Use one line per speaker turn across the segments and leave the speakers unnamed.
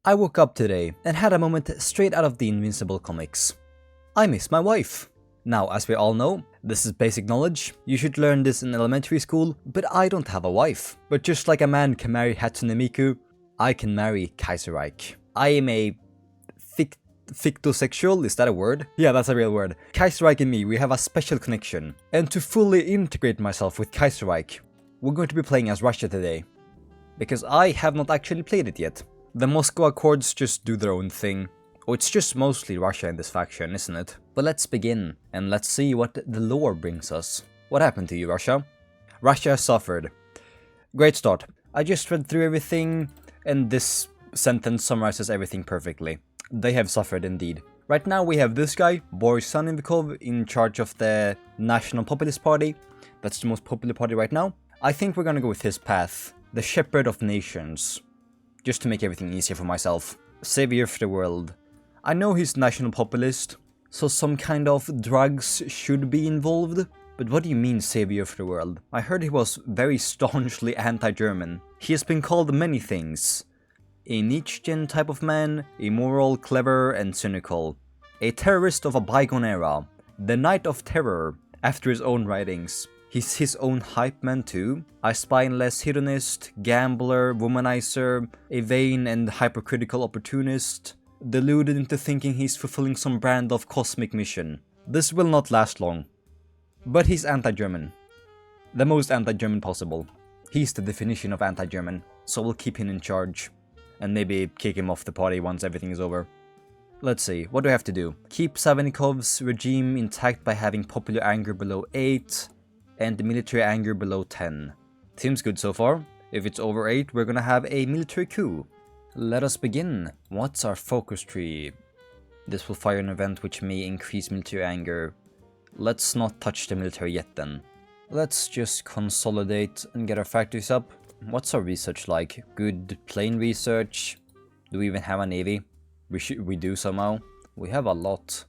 I woke up today and had a moment straight out of the Invincible comics. I miss my wife. Now, as we all know, this is basic knowledge, you should learn this in elementary school, but I don't have a wife. But just like a man can marry Hatsune Miku, I can marry Kaiserreich. I am a fictosexual, is that a word? Yeah, that's a real word. Kaiserreich and me, we have a special connection. And to fully integrate myself with Kaiserreich, we're going to be playing as Russia today. Because I have not actually played it yet. The Moscow Accords just do their own thing. Oh, it's just mostly Russia in this faction, isn't it? But let's begin, and let's see what the lore brings us. What happened to you, Russia? Russia suffered. Great start. I just read through everything, and this sentence summarizes everything perfectly. They have suffered indeed. Right now we have this guy, Boris Sannikov, in charge of the National Populist Party. That's the most popular party right now. I think we're gonna go with his path. The Shepherd of Nations. Just to make everything easier for myself. Savior of the world. I know he's national populist, so some kind of drugs should be involved. But what do you mean savior of the world? I heard he was very staunchly anti-German. He has been called many things. A Nietzschean type of man, immoral, clever, and cynical. A terrorist of a bygone era. The Knight of Terror, after his own writings. He's his own hype man too. A spineless hedonist, gambler, womanizer, a vain and hypercritical opportunist, deluded into thinking he's fulfilling some brand of cosmic mission. This will not last long. But he's anti-German. The most anti-German possible. He's the definition of anti-German, so we'll keep him in charge. And maybe kick him off the party once everything is over. Let's see, what do I have to do? Keep Savinnikov's regime intact by having popular anger below 8, and the military anger below 10. Seems good so far. If it's over 8, we're gonna have a military coup. Let us begin. What's our focus tree? This will fire an event which may increase military anger. Let's not touch the military yet then. Let's just consolidate and get our factories up. What's our research like? Good plane research. Do we even have a navy? We do somehow. We have a lot.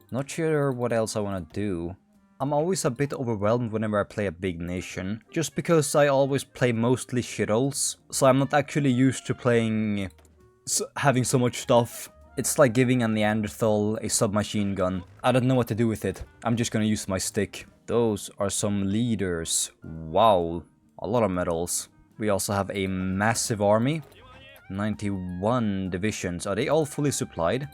Not sure what else I wanna do. I'm always a bit overwhelmed whenever I play a big nation, just because I always play mostly shitholes, so I'm not actually used to playing... having so much stuff. It's like giving a Neanderthal a submachine gun. I don't know what to do with it, I'm just gonna use my stick. Those are some leaders. Wow, a lot of medals. We also have a massive army. 91 divisions, are they all fully supplied?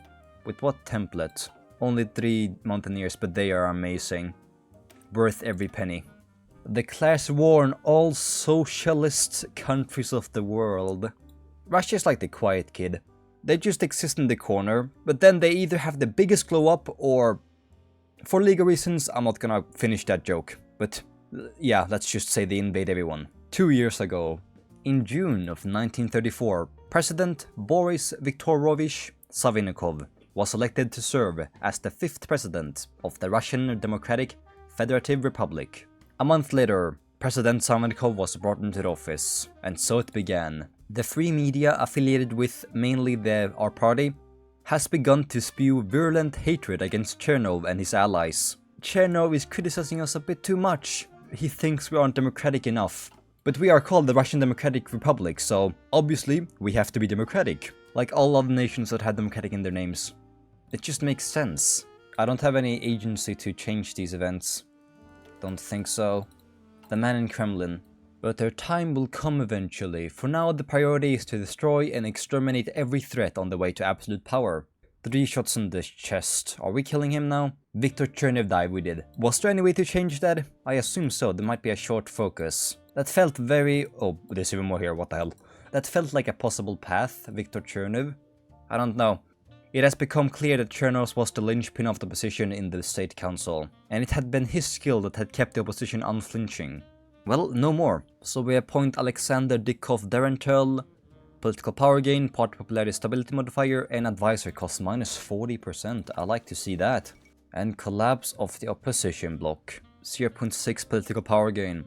With what template? Only 3 mountaineers, but they are amazing. Worth every penny. Declares war on all socialist countries of the world. Russia's like the quiet kid. They just exist in the corner, but then they either have the biggest glow up or... For legal reasons, I'm not gonna finish that joke. But yeah, let's just say they invade everyone. 2 years ago, in June of 1934, President Boris Viktorovich Savinnikov was elected to serve as the 5th president of the Russian Democratic Federative Republic. A month later, President Savinnikov was brought into the office, and so it began. The free media affiliated with mainly our party has begun to spew virulent hatred against Chernov and his allies. Chernov is criticizing us a bit too much. He thinks we aren't democratic enough. But we are called the Russian Democratic Republic, so obviously we have to be democratic. Like all other nations that had democratic in their names. It just makes sense. I don't have any agency to change these events. Don't think so. The man in Kremlin. But their time will come eventually. For now, the priority is to destroy and exterminate every threat on the way to absolute power. 3 shots in the chest. Are we killing him now? Viktor Chernev died, we did. Was there any way to change that? I assume so, there might be a short focus. That felt very... Oh, there's even more here, what the hell. That felt like a possible path, Viktor Chernev. I don't know. It has become clear that Chernos was the linchpin of the opposition in the State Council, and it had been his skill that had kept the opposition unflinching. Well, no more. So we appoint Alexander Dikov Derentel, political power gain, party popularity stability modifier, and advisor cost minus 40%. I like to see that. And collapse of the opposition bloc. 0.6 political power gain.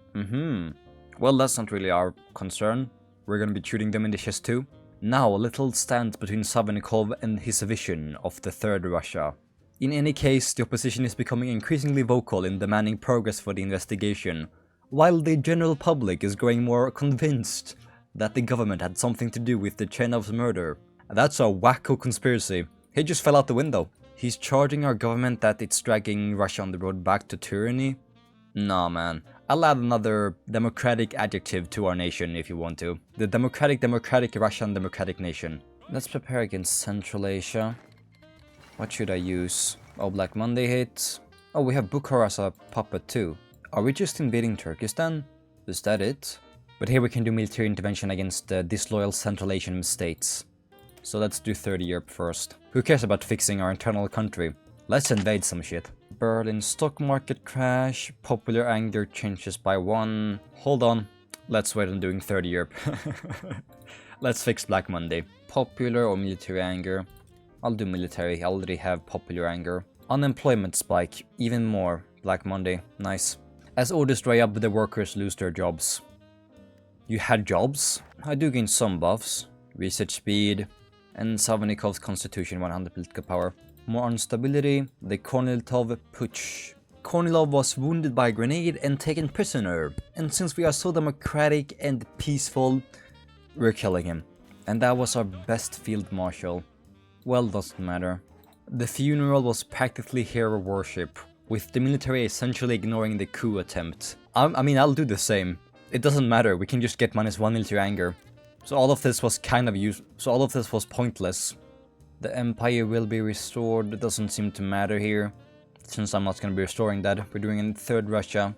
Well, that's not really our concern. We're gonna be shooting them in the chest too. Now a little stands between Savinnikov and his vision of the Third Russia. In any case, the opposition is becoming increasingly vocal in demanding progress for the investigation, while the general public is growing more convinced that the government had something to do with the Chernov's murder. That's a wacko conspiracy. He just fell out the window. He's charging our government that it's dragging Russia on the road back to tyranny? Nah, man. I'll add another democratic adjective to our nation if you want to. The democratic Russian democratic nation. Let's prepare against Central Asia. What should I use? Oh, Black Monday hits. Oh, we have Bukhara as a puppet too. Are we just invading Turkestan? Is that it? But here we can do military intervention against the disloyal Central Asian states. So let's do 30 Europe first. Who cares about fixing our internal country? Let's invade some shit. Berlin stock market crash. Popular anger changes by 1. Hold on. Let's wait on doing 30 Europe. Let's fix Black Monday. Popular or military anger? I'll do military. I already have popular anger. Unemployment spike. Even more. Black Monday. Nice. As orders dry up, the workers lose their jobs. You had jobs? I do gain some buffs. Research speed. And Savanikov's constitution 100 political power. More instability. The Kornilov putsch. Kornilov was wounded by a grenade and taken prisoner. And since we are so democratic and peaceful, we're killing him. And that was our best field marshal. Well, doesn't matter. The funeral was practically hero worship, with the military essentially ignoring the coup attempt. I mean, I'll do the same. It doesn't matter, we can just get -1 military anger. So all of this was all of this was pointless. The empire will be restored. It doesn't seem to matter here, since I'm not gonna be restoring that. We're doing a third Russia.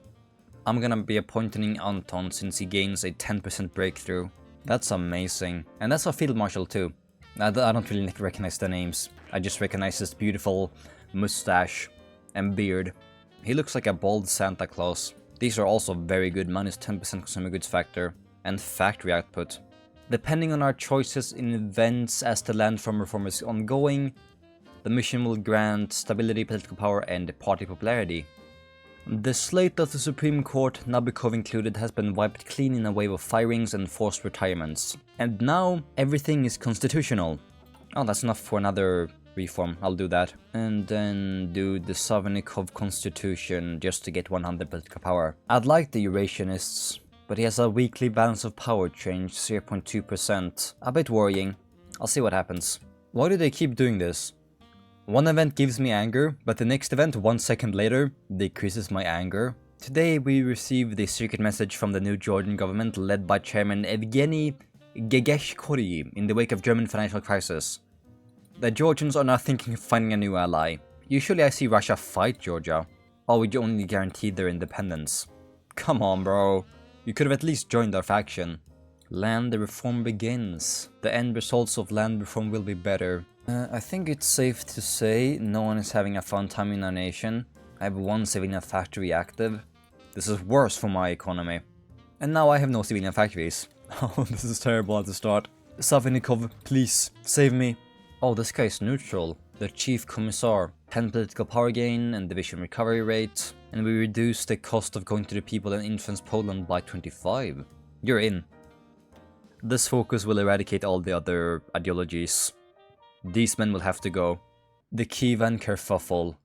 I'm gonna be appointing Anton since he gains a 10% breakthrough. That's amazing. And that's a field marshal too. I don't really recognize the names. I just recognize his beautiful mustache and beard. He looks like a bald Santa Claus. These are also very good, -10% consumer goods factor and factory output. Depending on our choices in events as the landform reform is ongoing, the mission will grant stability, political power, and party popularity. The slate of the Supreme Court, Nabokov included, has been wiped clean in a wave of firings and forced retirements. And now, everything is constitutional. Oh, that's enough for another reform, I'll do that. And then do the Savnikov constitution just to get 100 political power. I'd like the Eurasianists, but he has a weekly balance of power change, 0.2%. A bit worrying. I'll see what happens. Why do they keep doing this? One event gives me anger, but the next event 1 second later decreases my anger. Today we received a secret message from the new Georgian government led by Chairman Evgeny Gegeshkori in the wake of German financial crisis. The Georgians are now thinking of finding a new ally. Usually I see Russia fight Georgia. Oh, we only guaranteed their independence. Come on, bro. You could have at least joined our faction. Land reform begins. The end results of land reform will be better. I think it's safe to say no one is having a fun time in our nation. I have 1 civilian factory active. This is worse for my economy. And now I have no civilian factories. Oh, this is terrible at the start. Savnikov, please, save me. Oh, this guy is neutral. The chief commissar. 10 political power gain and division recovery rate. And we reduce the cost of going to the people and influence Poland by 25. You're in. This focus will eradicate all the other ideologies. These men will have to go. The Kievan kerfuffle.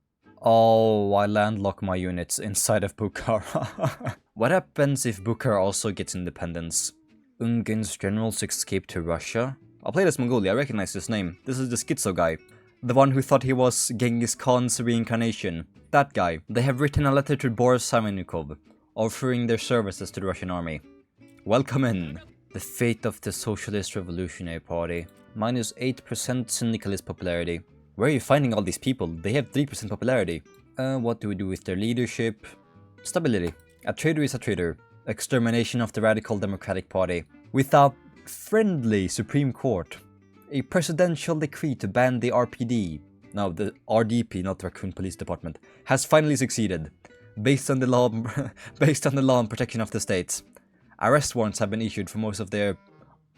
Oh, I landlock my units inside of Bukhara. What happens if Bukhara also gets independence? Ungin's generals escape to Russia? I'll play as Mongolia, I recognize this name. This is the schizo guy. The one who thought he was Genghis Khan's reincarnation. That guy. They have written a letter to Boris Samennikov, offering their services to the Russian army. Welcome in. The fate of the Socialist Revolutionary Party. -8% syndicalist popularity. Where are you finding all these people? They have 3% popularity. What do we do with their leadership? Stability. A traitor is a traitor. Extermination of the Radical Democratic Party. With a friendly Supreme Court. A presidential decree to ban the RPD. No, the RDP, not the Raccoon Police Department, has finally succeeded. Based on the law and protection of the states. Arrest warrants have been issued for most of their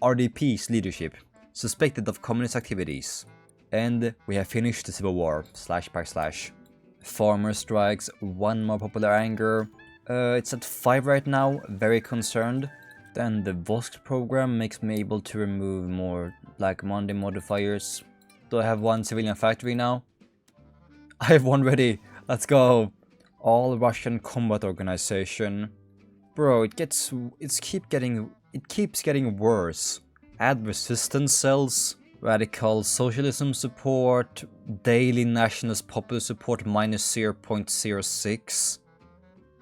RDP's leadership, suspected of communist activities. And we have finished the civil war, //. Farmer strikes, 1 more popular anger. It's at 5 right now, very concerned. Then the Vosk program makes me able to remove more Black Monday modifiers. Do I have 1 civilian factory now? I have 1 ready, let's go. All Russian combat organization. Bro, it keeps getting worse. Add resistance cells. Radical socialism support, daily nationalist popular support minus 0.06,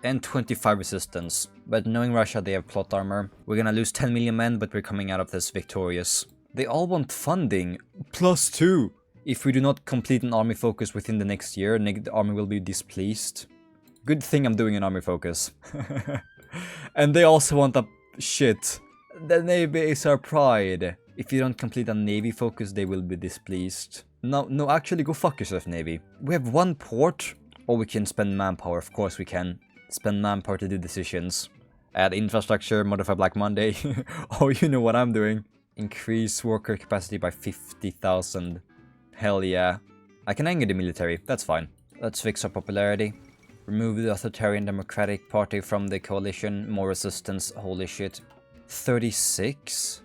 and 25 resistance. But knowing Russia, they have plot armor. We're gonna lose 10 million men, but we're coming out of this victorious. They all want funding, +2. If we do not complete an army focus within the next year, the army will be displeased. Good thing I'm doing an army focus. And they also want a shit. The navy is our pride. If you don't complete a navy focus, they will be displeased. No, actually go fuck yourself, navy. We have one port, or we can spend manpower. Of course we can. Spend manpower to do decisions. Add infrastructure, modify Black Monday. Oh, you know what I'm doing. Increase worker capacity by 50,000. Hell yeah. I can anger the military, that's fine. Let's fix our popularity. Remove the Authoritarian Democratic Party from the coalition. More resistance, holy shit. 36?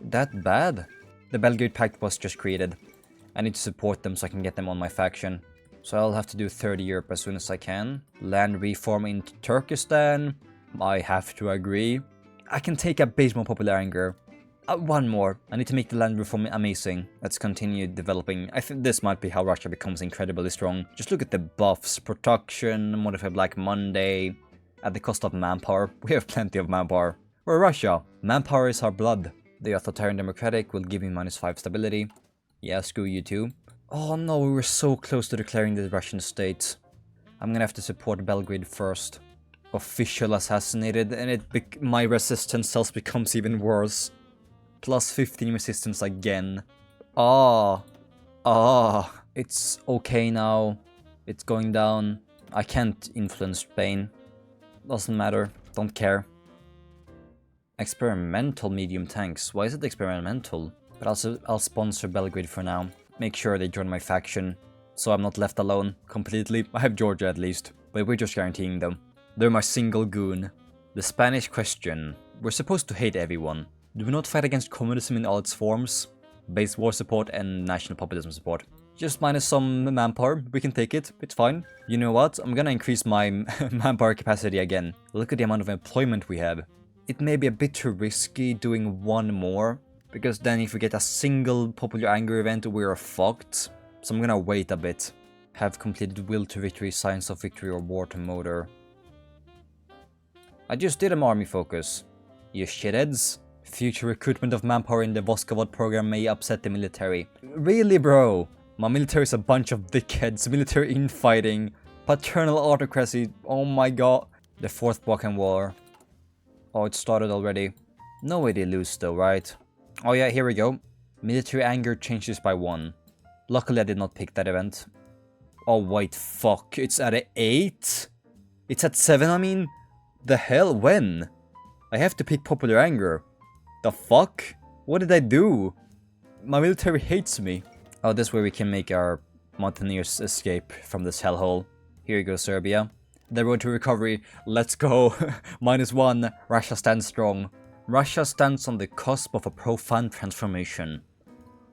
That bad? The Belgrade Pact was just created. I need to support them so I can get them on my faction. So I'll have to do 30 Europe as soon as I can. Land reform in Turkestan. I have to agree. I can take a base more popular anger. One more. I need to make the land reform amazing. Let's continue developing. I think this might be how Russia becomes incredibly strong. Just look at the buffs. Production, modify Black Monday. At the cost of manpower. We have plenty of manpower. We're Russia. Manpower is our blood. The Authoritarian Democratic will give me -5 stability. Yeah, screw you too. Oh no, we were so close to declaring the Russian state. I'm gonna have to support Belgrade first. Official assassinated, and my resistance cells becomes even worse. +15 resistance again. It's okay now. It's going down. I can't influence Spain. Doesn't matter. Don't care. Experimental medium tanks. Why is it experimental? But I'll sponsor Belgrade for now. Make sure they join my faction, so I'm not left alone completely. I have Georgia at least, but we're just guaranteeing them. They're my single goon. The Spanish question. We're supposed to hate everyone. Do we not fight against communism in all its forms? Base war support and national populism support. Just minus some manpower, we can take it, it's fine. You know what, I'm gonna increase my manpower capacity again. Look at the amount of employment we have. It may be a bit too risky doing one more, because then if we get a single popular anger event, we're fucked. So I'm gonna wait a bit. Have completed will to victory, signs of victory, or war to motor. I just did an army focus. You shitheads. Future recruitment of manpower in the Voskovod program may upset the military. Really, bro? My military is a bunch of dickheads, military infighting, paternal autocracy, oh my god. The Fourth Balkan War. Oh, it started already. No way they lose though, right? Oh yeah, here we go. Military anger changes by 1. Luckily I did not pick that event. Oh wait, fuck, it's at 8? It's at 7, I mean? The hell, when? I have to pick popular anger. The fuck? What did I do? My military hates me. Oh, this way we can make our mountaineers escape from this hellhole. Here you go, Serbia. The road to recovery, let's go. -1, Russia stands strong. Russia stands on the cusp of a profound transformation.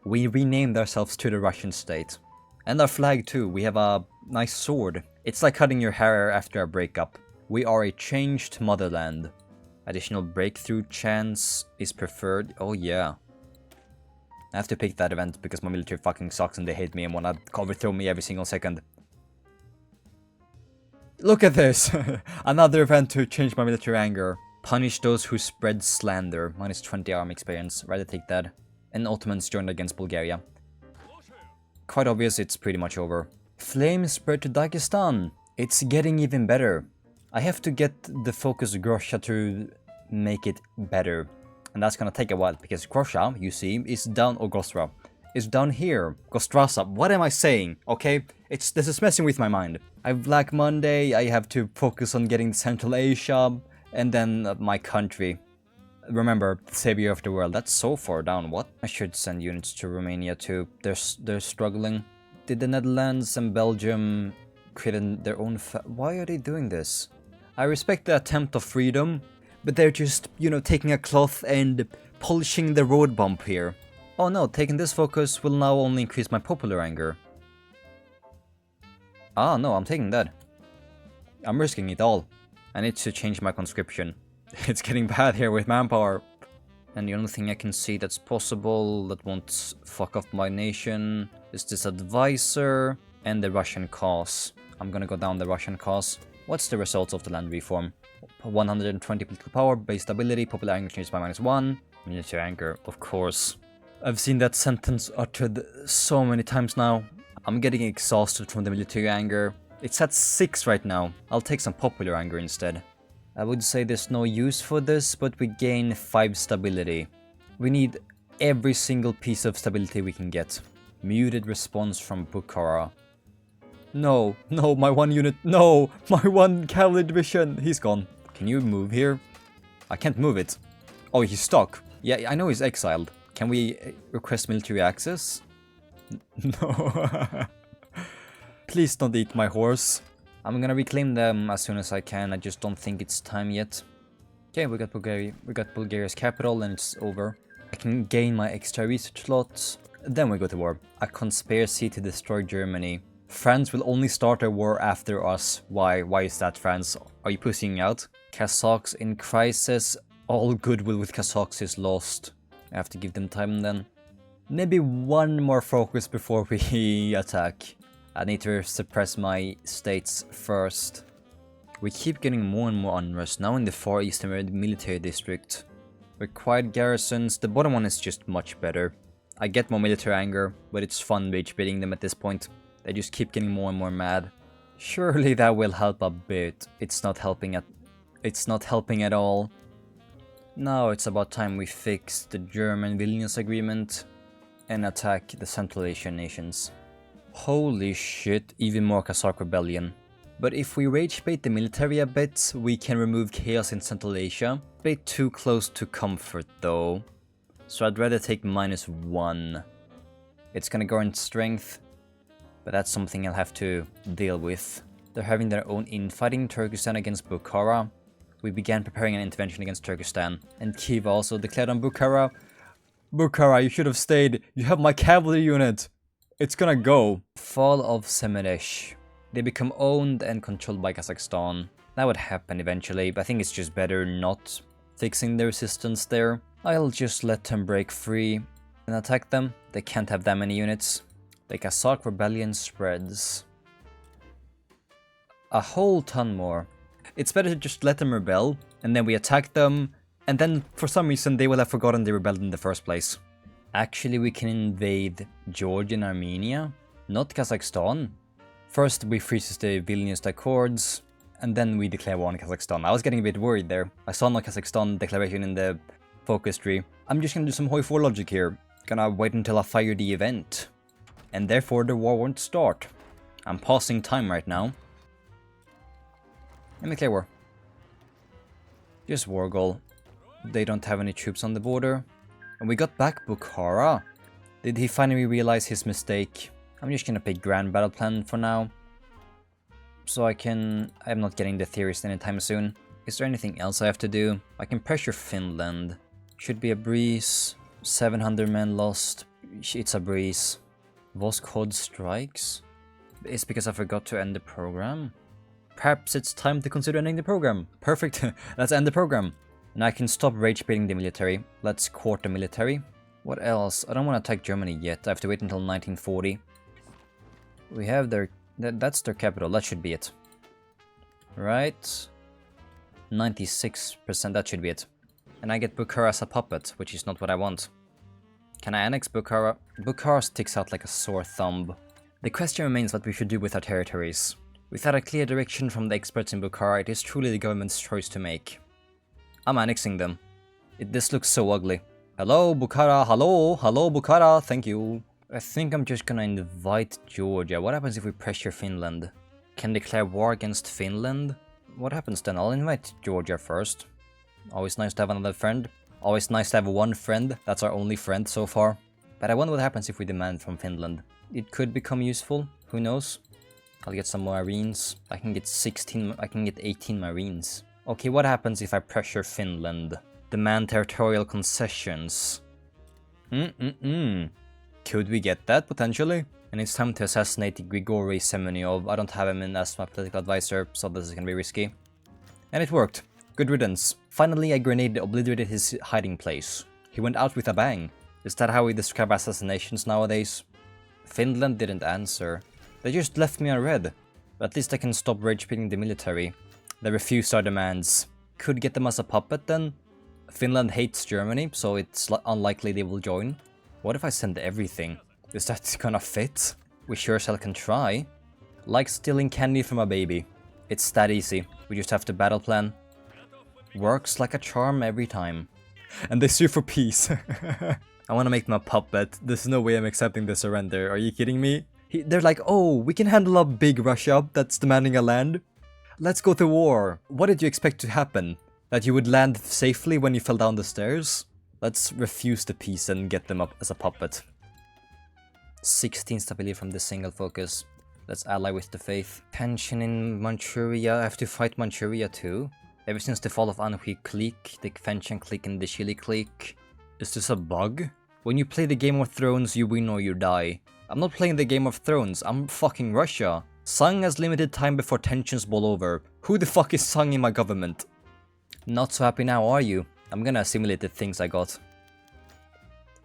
We renamed ourselves to the Russian state. And our flag too, we have a nice sword. It's like cutting your hair after a breakup. We are a changed motherland. Additional breakthrough chance is preferred. Oh yeah. I have to pick that event because my military fucking sucks and they hate me and wanna overthrow me every single second. Look at this! Another event to change my military anger. Punish those who spread slander. -20 army experience. Rather take that. And Ottomans joined against Bulgaria. Quite obvious, it's pretty much over. Flames spread to Dagestan. It's getting even better. I have to get the focus Grosha to make it better. And that's gonna take a while, because Grosha, you see, is down, or Gostra, is down here. Gostrasa, what am I saying? Okay, this is messing with my mind. I have Black Monday, I have to focus on getting Central Asia, and then my country. Remember, the savior of the world, that's so far down, what? I should send units to Romania too, they're struggling. Did the Netherlands and Belgium create their own why are they doing this? I respect the attempt of freedom, but they're just, you know, taking a cloth and polishing the road bump here. Oh no, taking this focus will now only increase my popular anger. Ah no, I'm taking that. I'm risking it all. I need to change my conscription. It's getting bad here with manpower. And the only thing I can see that's possible that won't fuck up my nation is this advisor and the Russian cause. I'm gonna go down the Russian cause. What's the result of the land reform? 120 political power, base stability, popular anger changed by -1. Military anger, of course. I've seen that sentence uttered so many times now. I'm getting exhausted from the military anger. It's at 6 right now. I'll take some popular anger instead. I would say there's no use for this, but we gain 5 stability. We need every single piece of stability we can get. Muted response from Bukhara. No, no, my one unit, no! My one cavalry division, he's gone. Can you move here? I can't move it. Oh, he's stuck. Yeah, I know he's exiled. Can we request military access? No. Please don't eat my horse. I'm gonna reclaim them as soon as I can. I just don't think it's time yet. Okay, we got Bulgaria. We got Bulgaria's capital and it's over. I can gain my extra research slots. Then we go to war. A conspiracy to destroy Germany. France will only start a war after us. Why? Why is that, France? Are you pushing out? Kazakhs in crisis. All goodwill with Kazakhs is lost. I have to give them time then. Maybe one more focus before we attack. I need to suppress my states first. We keep getting more and more unrest, now in the Far Eastern military district. Required garrisons, the bottom one is just much better. I get more military anger, but it's fun rage baiting them at this point. They just keep getting more and more mad. Surely that will help a bit. It's not helping at all. Now it's about time we fix the German Vilnius agreement and attack the Central Asian nations. Holy shit, even more Kazakh rebellion. But if we rage bait the military a bit, we can remove chaos in Central Asia. Bit too close to comfort though. So I'd rather take -1. It's gonna go in strength, but that's something I'll have to deal with. They're having their own infighting in Turkestan against Bukhara. We began preparing an intervention against Turkestan, and Kiev also declared on Bukhara. Bukhara, you should have stayed. You have my cavalry unit. It's gonna go. Fall of Semeresh. They become owned and controlled by Kazakhstan. That would happen eventually, but I think it's just better not fixing the resistance there. I'll just let them break free and attack them. They can't have that many units. The Kazakh rebellion spreads. A whole ton more. It's better to just let them rebel, and then we attack them, and then for some reason they will have forgotten they rebelled in the first place. Actually, we can invade Georgia and Armenia, not Kazakhstan. First we freeze the Vilnius Accords, and then we declare war on Kazakhstan. I was getting a bit worried there. I saw no Kazakhstan declaration in the focus tree. I'm just gonna do some HOI4 logic here. Gonna wait until I fire the event. And therefore the war won't start. I'm pausing time right now. And declare war. Just war goal. They don't have any troops on the border. And we got back Bukhara. Did he finally realize his mistake? I'm just gonna pick Grand Battle Plan for now. So I'm not getting the theorist anytime soon. Is there anything else I have to do? I can pressure Finland. Should be a breeze. 700 men lost. It's a breeze. Voskhod strikes? It's because I forgot to end the program. Perhaps it's time to consider ending the program. Perfect. Let's end the program. And I can stop rage baiting the military. Let's court the military. What else? I don't want to attack Germany yet. I have to wait until 1940. We have that's their capital. That should be it. Right? 96%. That should be it. And I get Bukhara as a puppet, which is not what I want. Can I annex Bukhara? Bukhara sticks out like a sore thumb. The question remains what we should do with our territories. Without a clear direction from the experts in Bukhara, it is truly the government's choice to make. I'm annexing them. This looks so ugly. Hello, Bukhara. Hello. Hello, Bukhara. Thank you. I think I'm just gonna invite Georgia. What happens if we pressure Finland? Can declare war against Finland? What happens then? I'll invite Georgia first. Always nice to have another friend. Always nice to have one friend. That's our only friend so far. But I wonder what happens if we demand from Finland. It could become useful. Who knows? I'll get some Marines. I can get 18 Marines. Okay, what happens if I pressure Finland? Demand territorial concessions. Could we get that, potentially? And it's time to assassinate Grigory Semyonov. I don't have him in as my political advisor, so this is gonna be risky. And it worked. Good riddance. Finally, a grenade obliterated his hiding place. He went out with a bang. Is that how we describe assassinations nowadays? Finland didn't answer. They just left me on red. But at least I can stop rage pitting the military. They refused our demands. Could get them as a puppet then? Finland hates Germany, so it's unlikely they will join. What if I send everything? Is that gonna fit? We sure as hell can try. Like stealing candy from a baby. It's that easy. We just have to battle plan. Works like a charm every time. And they sue for peace. I want to make them a puppet. There's no way I'm accepting the surrender. Are you kidding me? They're like, oh, we can handle a big Russia that's demanding a land. Let's go to war. What did you expect to happen? That you would land safely when you fell down the stairs? Let's refuse the peace and get them up as a puppet. 16 stability from this single focus. Let's ally with the faith. Tension in Manchuria. I have to fight Manchuria too. Ever since the fall of Anhui clique, the Fenchan clique and the Chile clique. Is this a bug? When you play the Game of Thrones, you win or you die. I'm not playing the Game of Thrones, I'm fucking Russia. Sung has limited time before tensions boil over. Who the fuck is Sung in my government? Not so happy now, are you? I'm gonna assimilate the things I got.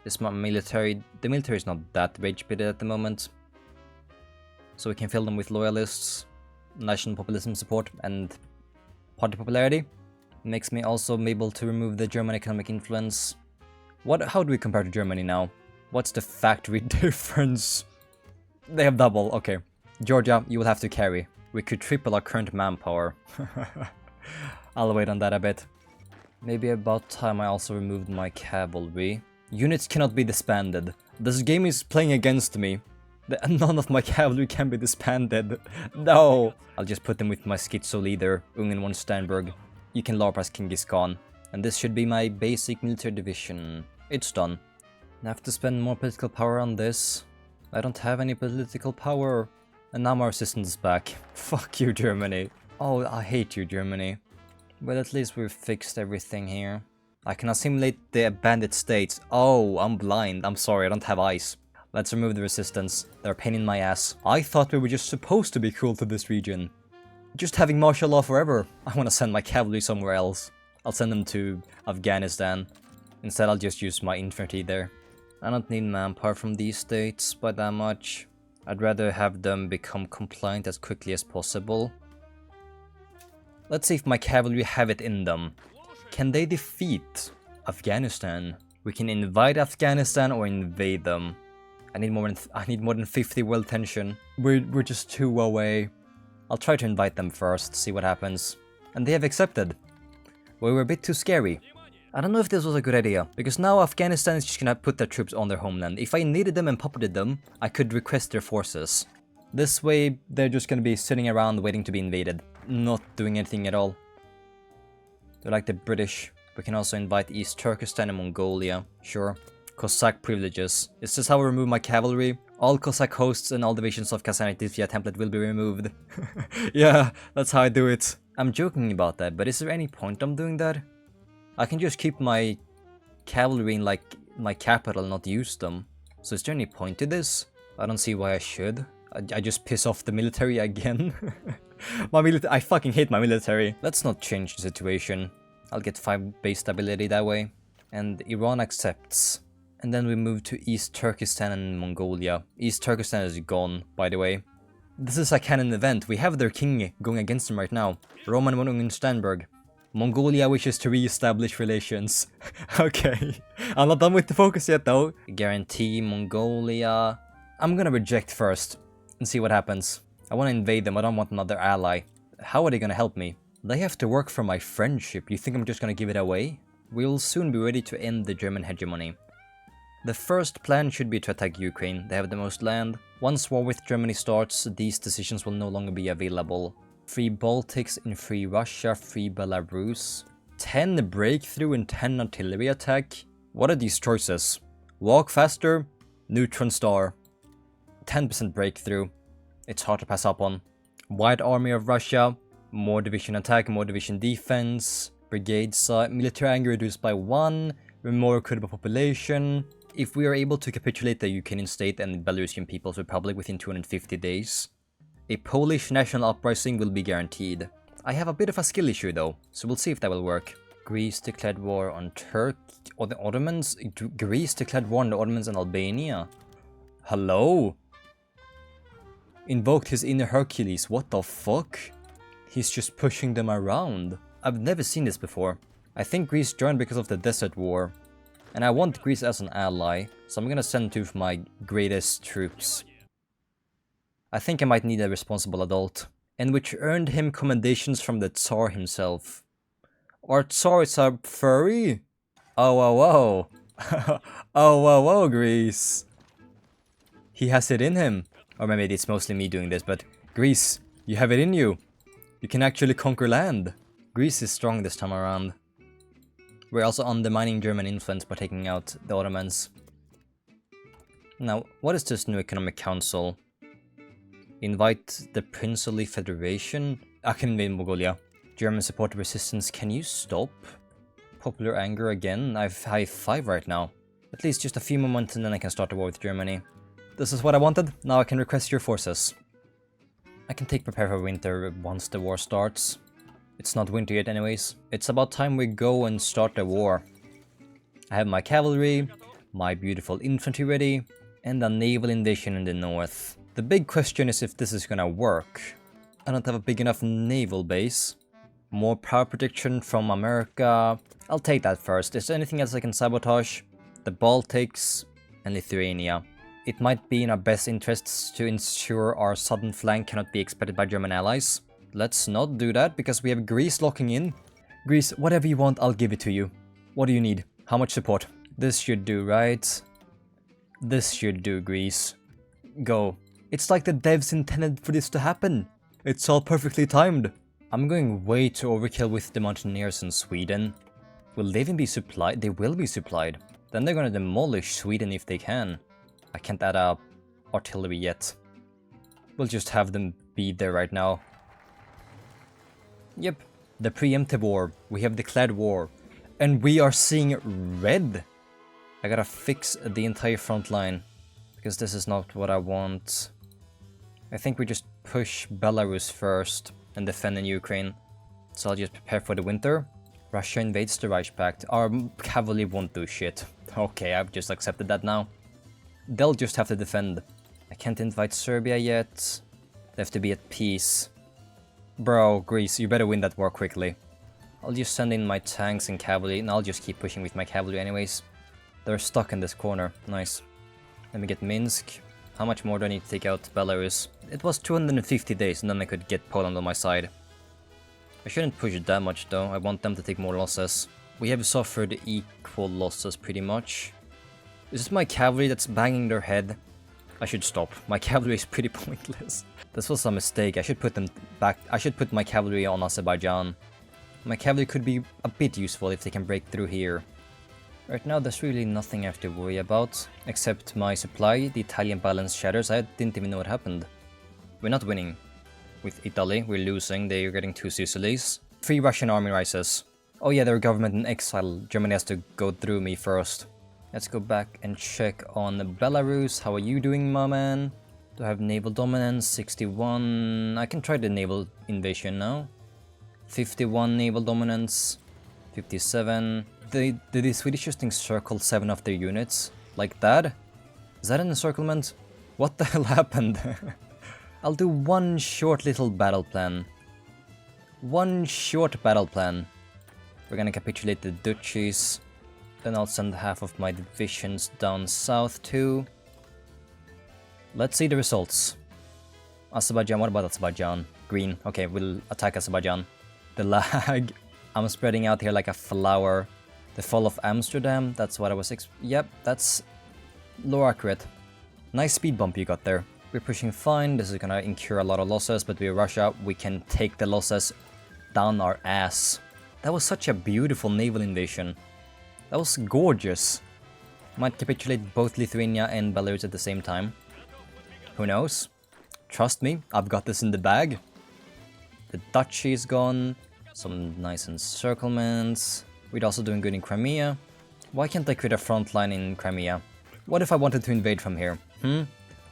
This military... The military is not that rage-pitted at the moment. So we can fill them with loyalists, national populism support, and party popularity. Makes me also able to remove the German economic influence. How do we compare to Germany now? What's the factory difference? They have double, okay. Georgia, you will have to carry. We could triple our current manpower. I'll wait on that a bit. Maybe about time I also removed my cavalry. Units cannot be disbanded. This game is playing against me. None of my cavalry can be disbanded. No! I'll just put them with my schizo leader, Ungen von Sternberg. You can Larpas Genghis Khan. And this should be my basic military division. It's done. I have to spend more political power on this. I don't have any political power. And now my resistance is back. Fuck you, Germany. Oh, I hate you, Germany. But at least we've fixed everything here. I can assimilate the bandit states. Oh, I'm blind. I'm sorry, I don't have eyes. Let's remove the resistance. They're a pain in my ass. I thought we were just supposed to be cruel to this region. Just having martial law forever. I want to send my cavalry somewhere else. I'll send them to Afghanistan. Instead, I'll just use my infantry there. I don't need manpower from these states by that much. I'd rather have them become compliant as quickly as possible. Let's see if my cavalry have it in them. Can they defeat Afghanistan? We can invade Afghanistan or invade them. I need more than 50 world tension. We're just too away. I'll try to invite them first, see what happens. And they have accepted. We were a bit too scary. I don't know if this was a good idea, because now Afghanistan is just gonna put their troops on their homeland. If I needed them and puppeted them, I could request their forces. This way, they're just gonna be sitting around waiting to be invaded, not doing anything at all. They're like the British. We can also invite East Turkestan and Mongolia, sure. Cossack privileges. Is this how I remove my cavalry? All Cossack hosts and all divisions of Kazanakis via template will be removed. Yeah, that's how I do it. I'm joking about that, but is there any point I'm doing that? I can just keep my cavalry in like my capital and not use them. So is there any point to this? I don't see why I should. I just piss off the military again. I fucking hate my military. Let's not change the situation. I'll get 5 base stability that way. And Iran accepts. And then we move to East Turkestan and Mongolia. East Turkestan is gone, by the way. This is a canon event. We have their king going against them right now. Roman von Ungensternberg. Mongolia wishes to re-establish relations. Okay. I'm not done with the focus yet though. Guarantee Mongolia. I'm gonna reject first and see what happens. I want to invade them. I don't want another ally. How are they gonna help me? They have to work for my friendship. You think I'm just gonna give it away? We'll soon be ready to end the German hegemony. The first plan should be to attack Ukraine. They have the most land. Once war with Germany starts, these decisions will no longer be available. Free Baltics in free Russia, free Belarus. 10 breakthrough and 10 artillery attack. What are these choices? Walk faster, neutron star. 10% breakthrough. It's hard to pass up on. Wide army of Russia. More division attack, more division defense. Brigade size, military anger reduced by 1. More credible population. If we are able to capitulate the Ukrainian state and the Belarusian People's Republic within 250 days, a Polish national uprising will be guaranteed. I have a bit of a skill issue though, so we'll see if that will work. Greece declared war on Turkey or the Ottomans? Greece declared war on the Ottomans and Albania. Hello? Invoked his inner Hercules. What the fuck? He's just pushing them around. I've never seen this before. I think Greece joined because of the Desert War. And I want Greece as an ally, so I'm gonna send two of my greatest troops. I think I might need a responsible adult. And which earned him commendations from the Tsar himself. Our Tsar is a furry? Oh, whoa, whoa. Oh, whoa, whoa, Greece. He has it in him. Or maybe it's mostly me doing this, but Greece, you have it in you. You can actually conquer land. Greece is strong this time around. We're also undermining German influence by taking out the Ottomans. Now, what is this new economic council? Invite the Princely Federation? I can invade Mongolia. German supported resistance. Can you stop? Popular anger again? I have high 5 right now. At least just a few more months and then I can start a war with Germany. This is what I wanted. Now I can request your forces. I can take prepare for winter once the war starts. It's not winter yet anyways. It's about time we go and start the war. I have my cavalry, my beautiful infantry ready, and a naval invasion in the north. The big question is if this is gonna work. I don't have a big enough naval base. More power protection from America. I'll take that first. Is there anything else I can sabotage? The Baltics and Lithuania. It might be in our best interests to ensure our southern flank cannot be expected by German allies. Let's not do that because we have Greece locking in. Greece, whatever you want, I'll give it to you. What do you need? How much support? This should do, right? This should do, Greece. Go. It's like the devs intended for this to happen. It's all perfectly timed. I'm going way too overkill with the Mountaineers in Sweden. Will they even be supplied? They will be supplied. Then they're gonna demolish Sweden if they can. I can't add artillery yet. We'll just have them be there right now. Yep, the preemptive war. We have declared war. And we are seeing red. I gotta fix the entire front line. Because this is not what I want. I think we just push Belarus first and defend in Ukraine. So I'll just prepare for the winter. Russia invades the Reich Pact. Our cavalry won't do shit. Okay, I've just accepted that now. They'll just have to defend. I can't invite Serbia yet. They have to be at peace. Bro, Greece, you better win that war quickly. I'll just send in my tanks and cavalry, and I'll just keep pushing with my cavalry anyways. They're stuck in this corner. Nice. Let me get Minsk. How much more do I need to take out Belarus? It was 250 days, and then I could get Poland on my side. I shouldn't push it that much though. I want them to take more losses. We have suffered equal losses pretty much. Is it my cavalry that's banging their head? I should stop. My cavalry is pretty pointless. This was a mistake. I should put them back. I should put my cavalry on Azerbaijan. My cavalry could be a bit useful if they can break through here. Right now there's really nothing I have to worry about. Except my supply. The Italian balance shatters. I didn't even know what happened. We're not winning. With Italy, we're losing. They're getting 2 Sicilies. 3 Russian army rises. Oh yeah, they're government in exile. Germany has to go through me first. Let's go back and check on Belarus. How are you doing, my man? Do I have naval dominance? 61. I can try the naval invasion now. 51 naval dominance. 57. Did the Swedish just encircle 7 of their units? Like that? Is that an encirclement? What the hell happened? I'll do one short little battle plan. One short battle plan. We're gonna capitulate the duchies. Then I'll send half of my divisions down south too. Let's see the results. Azerbaijan, what about Azerbaijan? Green, okay, we'll attack Azerbaijan. The lag. I'm spreading out here like a flower. The fall of Amsterdam, that's what I was yep, that's low accurate. Nice speed bump you got there. We're pushing fine, this is gonna incur a lot of losses, but with Russia, we can take the losses down our ass. That was such a beautiful naval invasion. That was gorgeous. Might capitulate both Lithuania and Belarus at the same time. Who knows? Trust me, I've got this in the bag. The duchy is gone. Some nice encirclements. We're also doing good in Crimea. Why can't I create a front line in Crimea? What if I wanted to invade from here?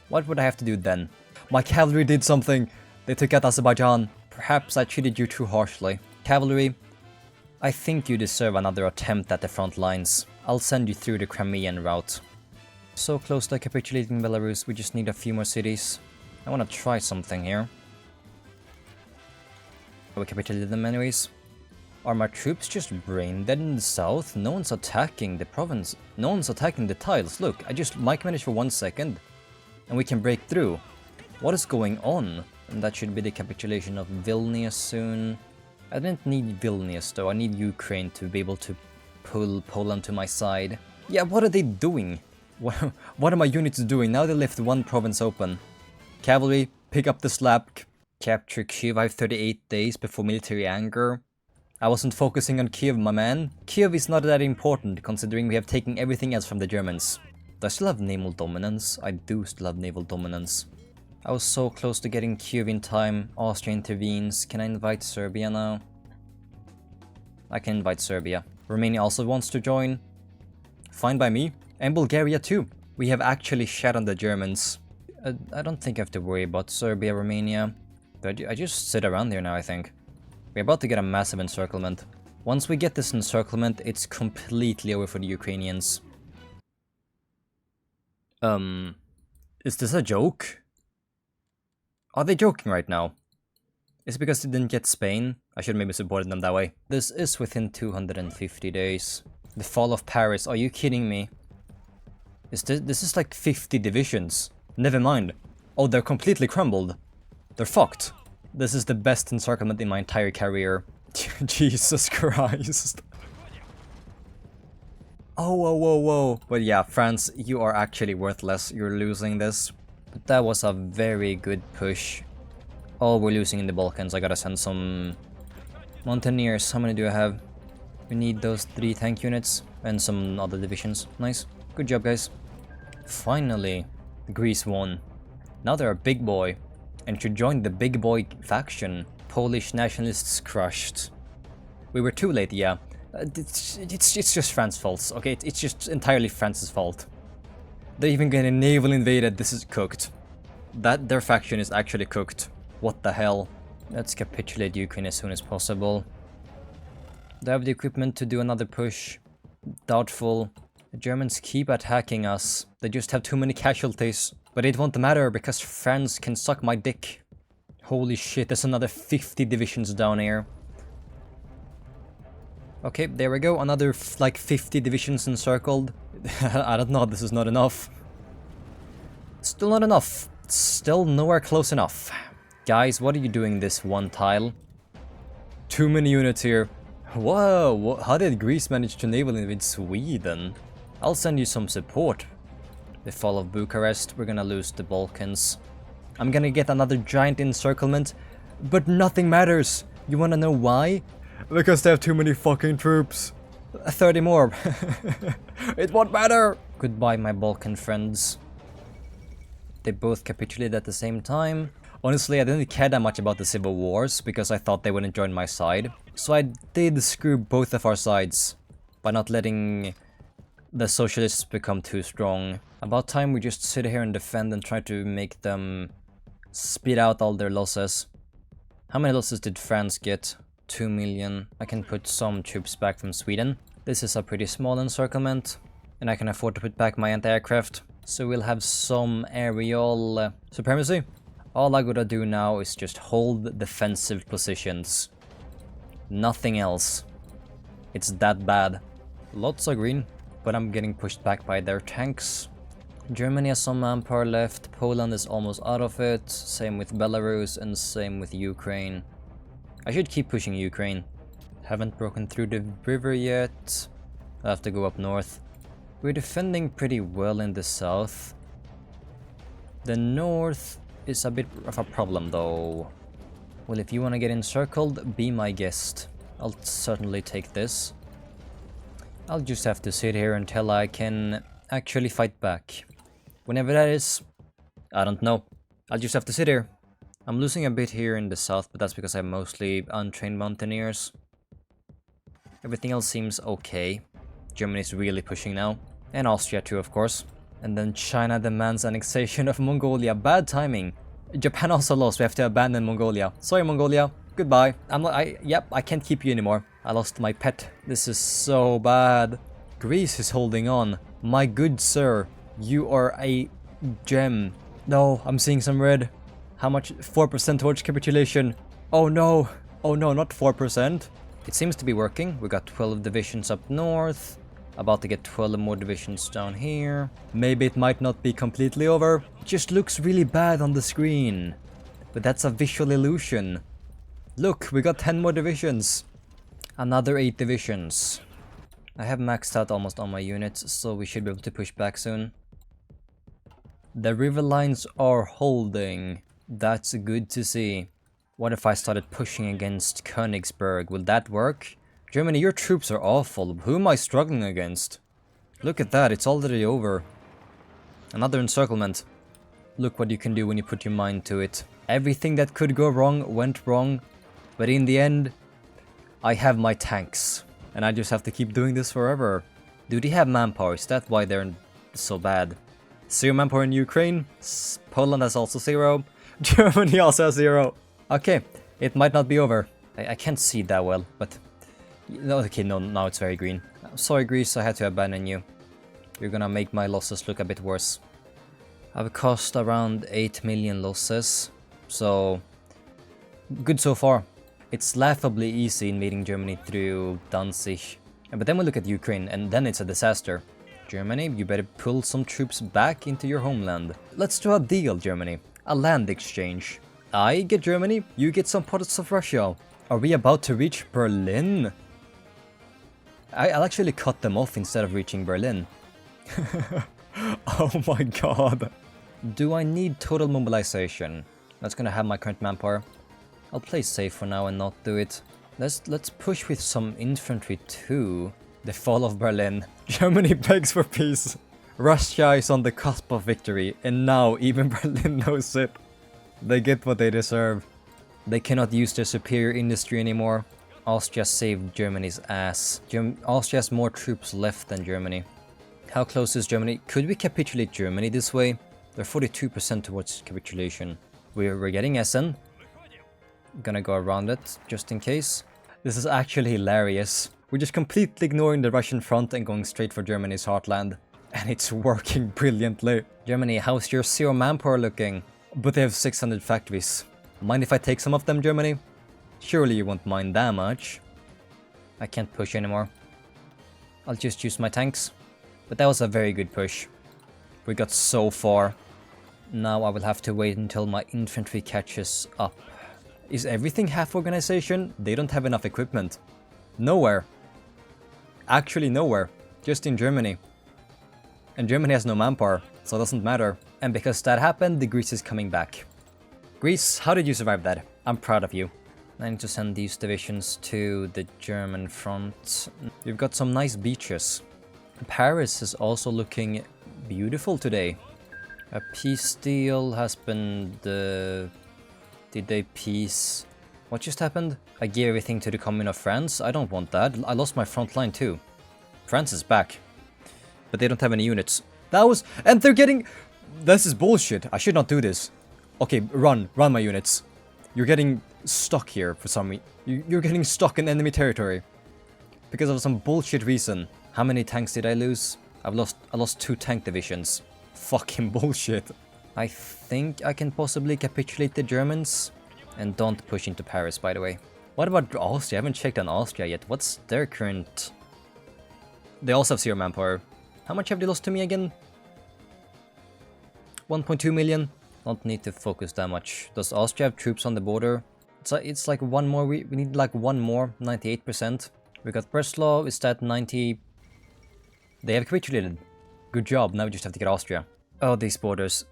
What would I have to do then? My cavalry did something. They took out Azerbaijan. Perhaps I treated you too harshly. Cavalry, I think you deserve another attempt at the front lines. I'll send you through the Crimean route. So close to capitulating Belarus, we just need a few more cities. I wanna try something here. We capitulated them anyways. Are my troops just brain dead in the south? No one's attacking the province. No one's attacking the tiles. Look, I just micromanaged for 1 second. And we can break through. What is going on? And that should be the capitulation of Vilnius soon. I didn't need Vilnius though, I need Ukraine to be able to pull Poland to my side. Yeah, what are they doing? What are my units doing? Now they left one province open. Cavalry, pick up the slack. Capture Kiev. I have 38 days before military anger. I wasn't focusing on Kiev, my man. Kiev is not that important, considering we have taken everything else from the Germans. Do I still have naval dominance? I do still have naval dominance. I was so close to getting Kiev in time. Austria intervenes. Can I invite Serbia now? I can invite Serbia. Romania also wants to join. Fine by me. And Bulgaria too. We have actually shat on the Germans. I don't think I have to worry about Serbia, Romania. But I just sit around here now, I think. We're about to get a massive encirclement. Once we get this encirclement, it's completely over for the Ukrainians. Is this a joke? Are they joking right now? Is it because they didn't get Spain? I should maybe support them that way. This is within 250 days. The fall of Paris, are you kidding me? This is like 50 divisions. Never mind. Oh, they're completely crumbled. They're fucked. This is the best encirclement in my entire career. Jesus Christ. Oh, whoa, whoa, whoa. But yeah, France, you are actually worthless. You're losing this. But that was a very good push. Oh, we're losing in the Balkans. I gotta send some Mountaineers. How many do I have? We need those 3 tank units and some other divisions. Nice. Good job, guys. Finally, Greece won. Now they're a big boy and should join the big boy faction. Polish nationalists crushed. We were too late, yeah. It's just France's fault, okay? It's just entirely France's fault. They're even getting naval invaded. This is cooked. Their faction is actually cooked. What the hell? Let's capitulate Ukraine as soon as possible. Do I have the equipment to do another push? Doubtful. The Germans keep attacking us. They just have too many casualties. But it won't matter because France can suck my dick. Holy shit, there's another 50 divisions down here. Okay, there we go. Another like 50 divisions encircled. I don't know, this is not enough. Still not enough. Still nowhere close enough. Guys, what are you doing this one tile? Too many units here. Whoa, how did Greece manage to naval invade Sweden? I'll send you some support. The fall of Bucharest, we're gonna lose the Balkans. I'm gonna get another giant encirclement, but nothing matters. You wanna know why? Because they have too many fucking troops. 30 more. It won't matter. Goodbye, my Balkan friends. They both capitulated at the same time. Honestly, I didn't care that much about the civil wars because I thought they wouldn't join my side. So I did screw both of our sides by not letting the socialists become too strong. About time we just sit here and defend and try to make them speed out all their losses. How many losses did France get? 2 million. I can put some troops back from Sweden. This is a pretty small encirclement, and I can afford to put back my anti-aircraft. So we'll have some aerial supremacy. All I gotta do now is just hold defensive positions. Nothing else. It's that bad. Lots of green, but I'm getting pushed back by their tanks. Germany has some manpower left. Poland is almost out of it. Same with Belarus and same with Ukraine. I should keep pushing Ukraine. Haven't broken through the river yet. I'll have to go up north. We're defending pretty well in the south. The north is a bit of a problem though. Well, if you want to get encircled, be my guest. I'll certainly take this. I'll just have to sit here until I can actually fight back. Whenever that is, I don't know. I'll just have to sit here. I'm losing a bit here in the south, but that's because I have mostly untrained mountaineers. Everything else seems okay. Germany's really pushing now. And Austria too, of course. And then China demands annexation of Mongolia. Bad timing. Japan also lost. We have to abandon Mongolia. Sorry, Mongolia. Goodbye. Yep, I can't keep you anymore. I lost my pet. This is so bad. Greece is holding on. My good sir, you are a gem. No, I'm seeing some red. How much? 4% towards capitulation. Oh no. Oh no, not 4%. It seems to be working. We got 12 divisions up north. About to get 12 more divisions down here. Maybe it might not be completely over. It just looks really bad on the screen. But that's a visual illusion. Look, we got 10 more divisions. Another 8 divisions. I have maxed out almost all my units, so we should be able to push back soon. The river lines are holding. That's good to see. What if I started pushing against Königsberg? Will that work? Germany, your troops are awful. Who am I struggling against? Look at that, it's already over. Another encirclement. Look what you can do when you put your mind to it. Everything that could go wrong went wrong. But in the end, I have my tanks. And I just have to keep doing this forever. Do they have manpower? Is that why they're so bad? 0 manpower in Ukraine. Poland has also 0. Germany also has 0. Okay, it might not be over. I can't see that well, but... Okay, no, now it's very green. I'm sorry, Greece, I had to abandon you. You're gonna make my losses look a bit worse. I've cost around 8 million losses, so... Good so far. It's laughably easy invading Germany through Danzig. But then we look at Ukraine, and then it's a disaster. Germany, you better pull some troops back into your homeland. Let's do a deal, Germany. A land exchange. I get Germany, you get some parts of Russia. Are we about to reach Berlin? I'll actually cut them off instead of reaching Berlin. Oh my god. Do I need total mobilization? That's gonna have my current manpower. I'll play safe for now and not do it. Let's push with some infantry too. The fall of Berlin. Germany begs for peace. Russia is on the cusp of victory, and now even Berlin knows it. They get what they deserve. They cannot use their superior industry anymore. Austria saved Germany's ass. Austria has more troops left than Germany. How close is Germany? Could we capitulate Germany this way? They're 42% towards capitulation. We're getting Essen. Gonna go around it, just in case. This is actually hilarious. We're just completely ignoring the Russian front and going straight for Germany's heartland. And it's working brilliantly. Germany, how's your 0 manpower looking? But they have 600 factories. Mind if I take some of them, Germany? Surely you won't mind that much. I can't push anymore. I'll just use my tanks. But that was a very good push. We got so far. Now I will have to wait until my infantry catches up. Is everything half organization? They don't have enough equipment. Nowhere. Actually nowhere. Just in Germany. And Germany has no manpower, so it doesn't matter. And because that happened, the Greece is coming back. Greece, how did you survive that? I'm proud of you. I need to send these divisions to the German front. We've got some nice beaches. Paris is also looking beautiful today. A peace deal has been Did they peace? What just happened? I gave everything to the Commune of France? I don't want that. I lost my front line too. France is back. But they don't have any units. And they're getting... This is bullshit. I should not do this. Okay, run my units. You're getting stuck here for some reason. You're getting stuck in enemy territory. Because of some bullshit reason. How many tanks did I lose? I lost 2 tank divisions. Fucking bullshit. I think I can possibly capitulate the Germans. And don't push into Paris, by the way. What about Austria? I haven't checked on Austria yet. What's their current... They also have 0 manpower. How much have they lost to me again? 1.2 million. Don't need to focus that much. Does Austria have troops on the border? It's like one more. We need like one more. 98%. We got Breslau. Is that 90? They have capitulated. Good job. Now we just have to get Austria. Oh, these borders.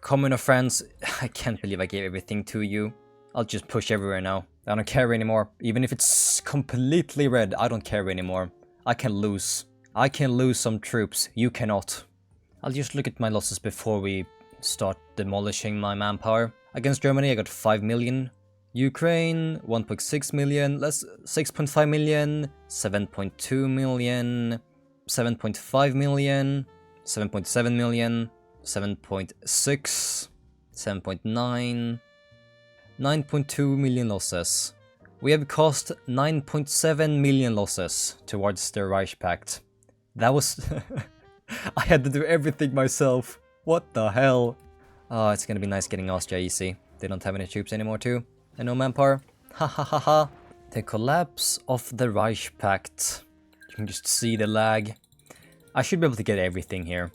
Commune of France. I can't believe I gave everything to you. I'll just push everywhere now. I don't care anymore. Even if it's completely red, I don't care anymore. I can lose. I can lose some troops. You cannot. I'll just look at my losses before we start demolishing my manpower. Against Germany, I got 5 million. Ukraine, 1.6 million. 6.5 million. 7.2 million. 7.5 million. 7.7 million. 7.6. 7.9. 9.2 million losses. We have caused 9.7 million losses towards the Reich Pact. That was... I had to do everything myself. What the hell? Oh, it's gonna be nice getting Austria easy. They don't have any troops anymore too. And no manpower. Ha ha ha ha. The collapse of the Reich Pact. You can just see the lag. I should be able to get everything here.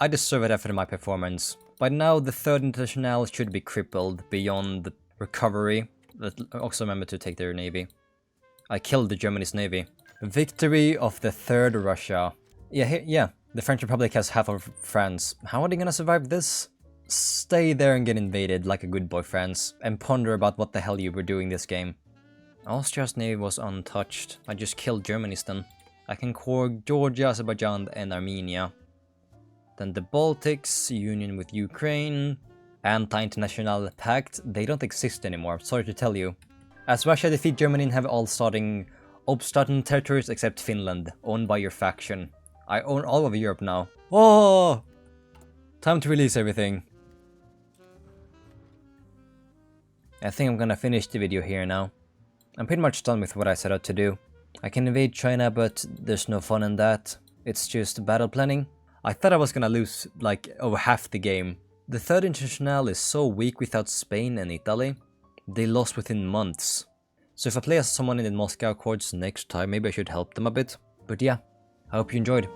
I deserve it after my performance. By now, the Third International should be crippled beyond recovery. But also remember to take their navy. I killed the Germany's navy. Victory of the Third Russia. Yeah, the French Republic has half of France. How are they gonna survive this? Stay there and get invaded like a good boy, France, and ponder about what the hell you were doing this game. Austria's navy was untouched. I just killed Germany's then. I can core Georgia, Azerbaijan, and Armenia. Then the Baltics, union with Ukraine, anti-international pact, they don't exist anymore, sorry to tell you. As Russia defeat Germany and have all starting Obstaten territories except Finland, owned by your faction. I own all of Europe now. Oh! Time to release everything. I think I'm gonna finish the video here now. I'm pretty much done with what I set out to do. I can invade China, but there's no fun in that. It's just battle planning. I thought I was gonna lose like over half the game. The Third International is so weak without Spain and Italy. They lost within months. So if I play as someone in the Moscow Accords next time, maybe I should help them a bit. But yeah, I hope you enjoyed.